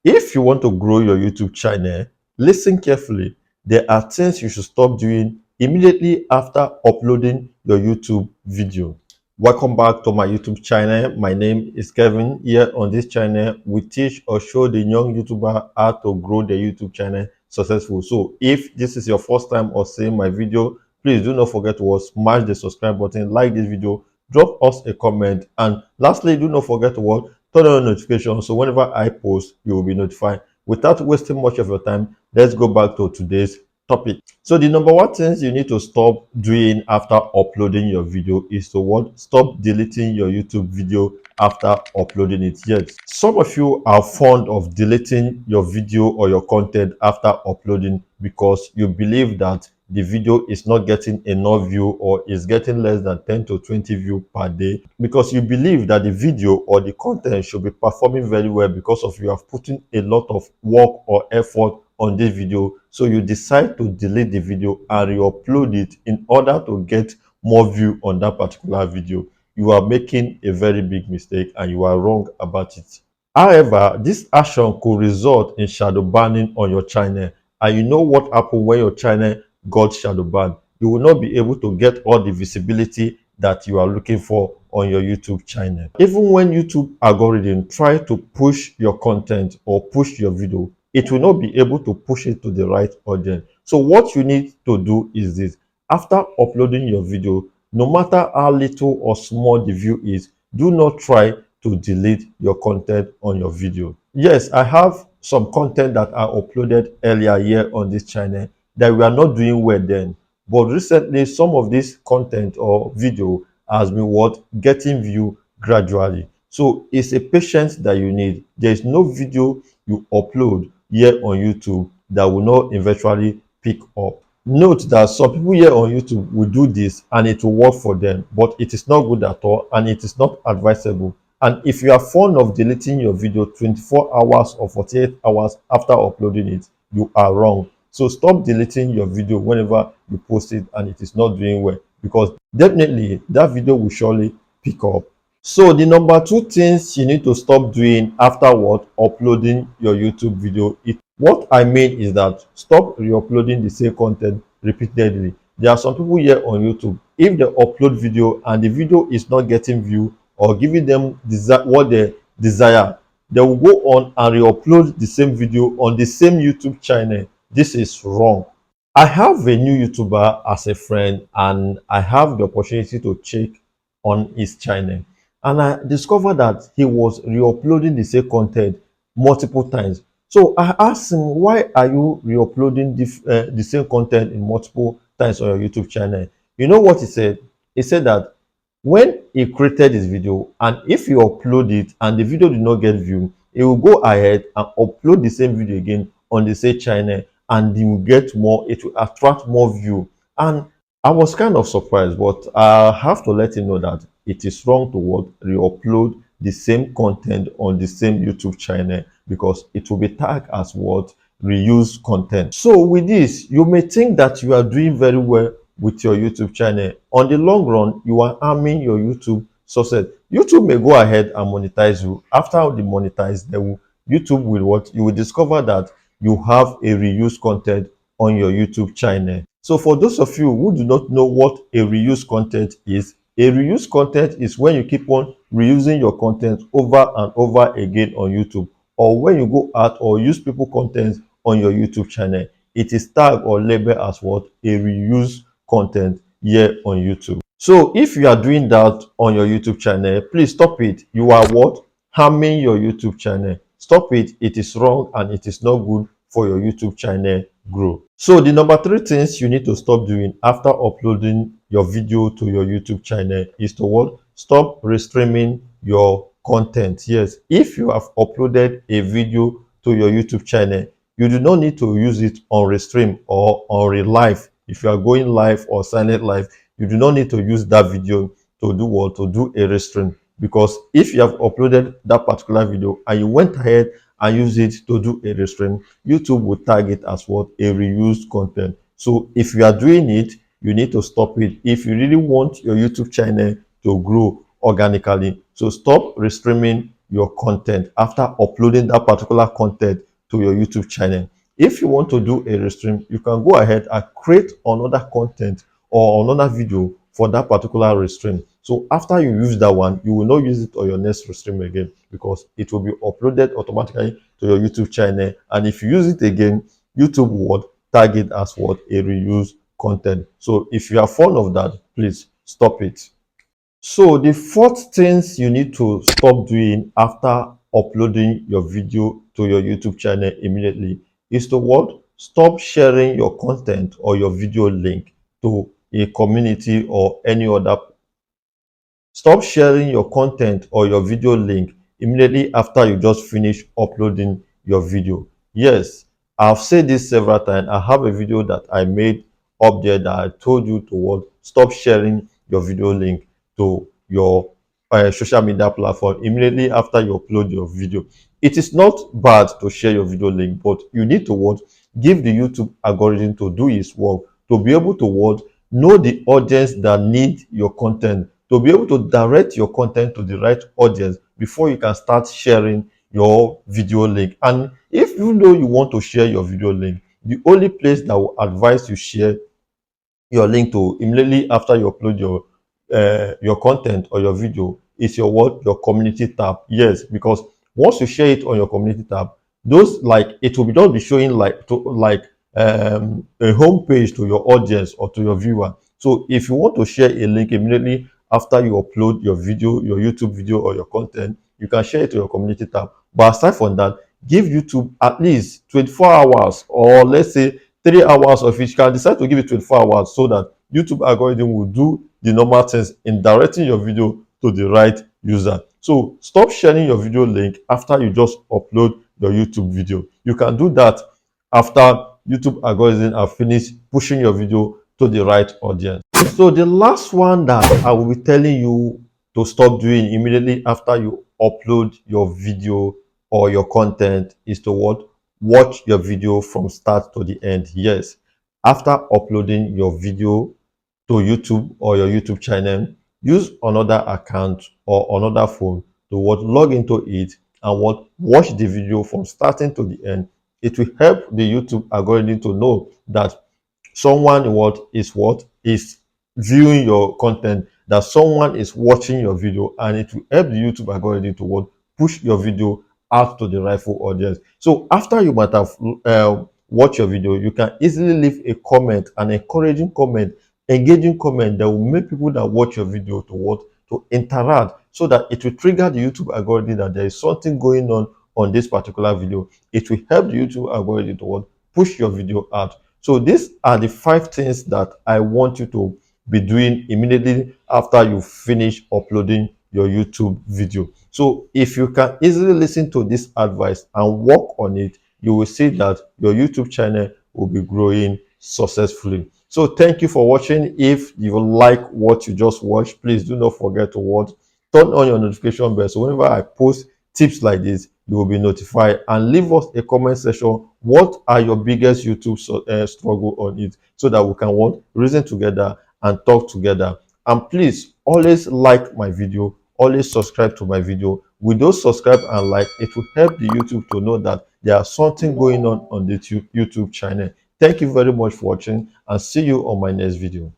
If you want to grow your YouTube channel, listen carefully. There are things you should stop doing immediately after uploading your YouTube video. Welcome back to my YouTube channel. My name is Kevin. Here on this channel, we teach or show the young YouTuber how to grow their YouTube channel successful. So if this is your first time or seeing my video, please do not forget to smash the subscribe button, like this video, drop us a comment, and lastly, do not forget to turn on notifications so whenever I post, you will be notified. Without wasting much of your time, let's go back to today's topic. So the number one things you need to stop doing after uploading your video is to stop deleting your YouTube video after uploading it. Yes, some of you are fond of deleting your video or your content after uploading because you believe that the video is not getting enough view or is getting less than 10 to 20 view per day, because you believe that the video or the content should be performing very well because of you have put in a lot of work or effort on this video. So you decide to delete the video and re-upload it in order to get more view on that particular video. You are making a very big mistake and you are wrong about it. However, this action could result in shadow banning on your channel, and you know what happened when your channel got shadow banned. You will not be able to get all the visibility that you are looking for on your YouTube channel. Even when YouTube algorithm try to push your content or push your video, it will not be able to push it to the right audience. So what you need to do is this: after uploading your video, no matter how little or small the view is, do not try to delete your content on your video. Yes, I have some content that I uploaded earlier here on this channel that we are not doing well then, but recently some of this content or video has been getting view gradually. So it's a patience that you need. There is no video you upload here on YouTube that will not eventually pick up. Note that some people here on YouTube will do this and it will work for them, but it is not good at all and it is not advisable. And if you are fond of deleting your video 24 hours or 48 hours after uploading it, you are wrong. So stop deleting your video whenever you post it and it is not doing well, because definitely that video will surely pick up. So the number two things you need to stop doing after uploading your YouTube video, what I mean is that stop re-uploading the same content repeatedly. There are some people here on YouTube, if they upload video and the video is not getting view or giving them what they desire, they will go on and re-upload the same video on the same YouTube channel. This is wrong. I have a new YouTuber as a friend and I have the opportunity to check on his channel, and I discovered that he was re-uploading the same content multiple times. So I asked him, why are you re-uploading the same content in multiple times on your YouTube channel? You know what he said? He said that when he created this video, and if you upload it and the video did not get view, he will go ahead and upload the same video again on the same channel, and you will get more, it will attract more view. And I was kind of surprised, but I have to let him know that it is wrong to re-upload the same content on the same YouTube channel, because it will be tagged as reused content. So with this, you may think that you are doing very well with your YouTube channel. On the long run, you are harming your YouTube success. YouTube may go ahead and monetize you. After they monetize, YouTube will you will discover that you have a reused content on your YouTube channel. So for those of you who do not know what a reused content is, a reused content is when you keep on reusing your content over and over again on YouTube, or when you go out or use people content on your YouTube channel, it is tagged or labeled as a reused content here on YouTube. So if you are doing that on your YouTube channel, please stop it. You are harming your YouTube channel. Stop it. It is wrong and it is not good for your YouTube channel grow. So the number three things you need to stop doing after uploading your video to your YouTube channel is to stop restreaming your content. Yes, if you have uploaded a video to your YouTube channel, you do not need to use it on restream or on relive. If you are going live or silent live, you do not need to use that video to do a restream, because if you have uploaded that particular video and you went ahead and use it to do a restream, YouTube will tag it as a reused content. So if you are doing it, you need to stop it if you really want your YouTube channel to grow organically. So stop restreaming your content after uploading that particular content to your YouTube channel. If you want to do a restream, you can go ahead and create another content or another video for that particular restream. So after you use that one, you will not use it on your next restream again, because it will be uploaded automatically to your YouTube channel. And if you use it again, YouTube would tag it as what? A reuse content. So if you are fond of that, please stop it. So the fourth things you need to stop doing after uploading your video to your YouTube channel immediately is to what? Stop sharing your content or your video link to a community or any other. Stop sharing your content or your video link immediately after you just finish uploading your video. Yes, I've said this several times. I have a video that I made up there that I told you to what? Stop sharing your video link to your social media platform immediately after you upload your video. It is not bad to share your video link, but you need to what? Give the YouTube algorithm to do its work, to be able to what? Know the audience that need your content, to be able to direct your content to the right audience before you can start sharing your video link. And if you know you want to share your video link, the only place that will advise you share your link to immediately after you upload your content or your video is your what? Your community tab. Yes, because once you share it on your community tab, those, like, it will be just be showing like to like a home page to your audience or to your viewer. So if you want to share a link immediately after you upload your video, your YouTube video or your content, you can share it to your community tab. But aside from that, give YouTube at least 24 hours, or let's say 3 hours of it. You can decide to give it 24 hours so that YouTube algorithm will do the normal things in directing your video to the right user. So stop sharing your video link after you just upload your YouTube video. You can do that after YouTube algorithm have finished pushing your video to the right audience. So the last one that I will be telling you to stop doing immediately after you upload your video or your content is to what? Watch your video from start to the end. Yes, after uploading your video to YouTube or your YouTube channel, use another account or another phone to what? Log into it and what? Watch the video from starting to the end. It will help the YouTube algorithm to know that someone what is viewing your content, that someone is watching your video, and it will help the YouTube algorithm to what? Push your video out to the rightful audience. So after you might have watched your video, you can easily leave a comment, an encouraging comment, engaging comment that will make people that watch your video to what? To interact, so that it will trigger the YouTube algorithm that there is something going on this particular video. It will help the YouTube algorithm to what? Push your video out. So these are the 5 things that I want you to be doing immediately after you finish uploading your YouTube video. So if you can easily listen to this advice and work on it, you will see that your YouTube channel will be growing successfully. So thank you for watching. If you like what you just watched, please do not forget to what? Turn on your notification bell, so whenever I post tips like this, you will be notified. And leave us a comment section. What are your biggest YouTube struggle on it, so that we can what? Reason together and talk together. And please always like my video, always subscribe to my video. With those subscribe and like, it will help the YouTube to know that there is something going on the YouTube channel. Thank you very much for watching, and see you on my next video.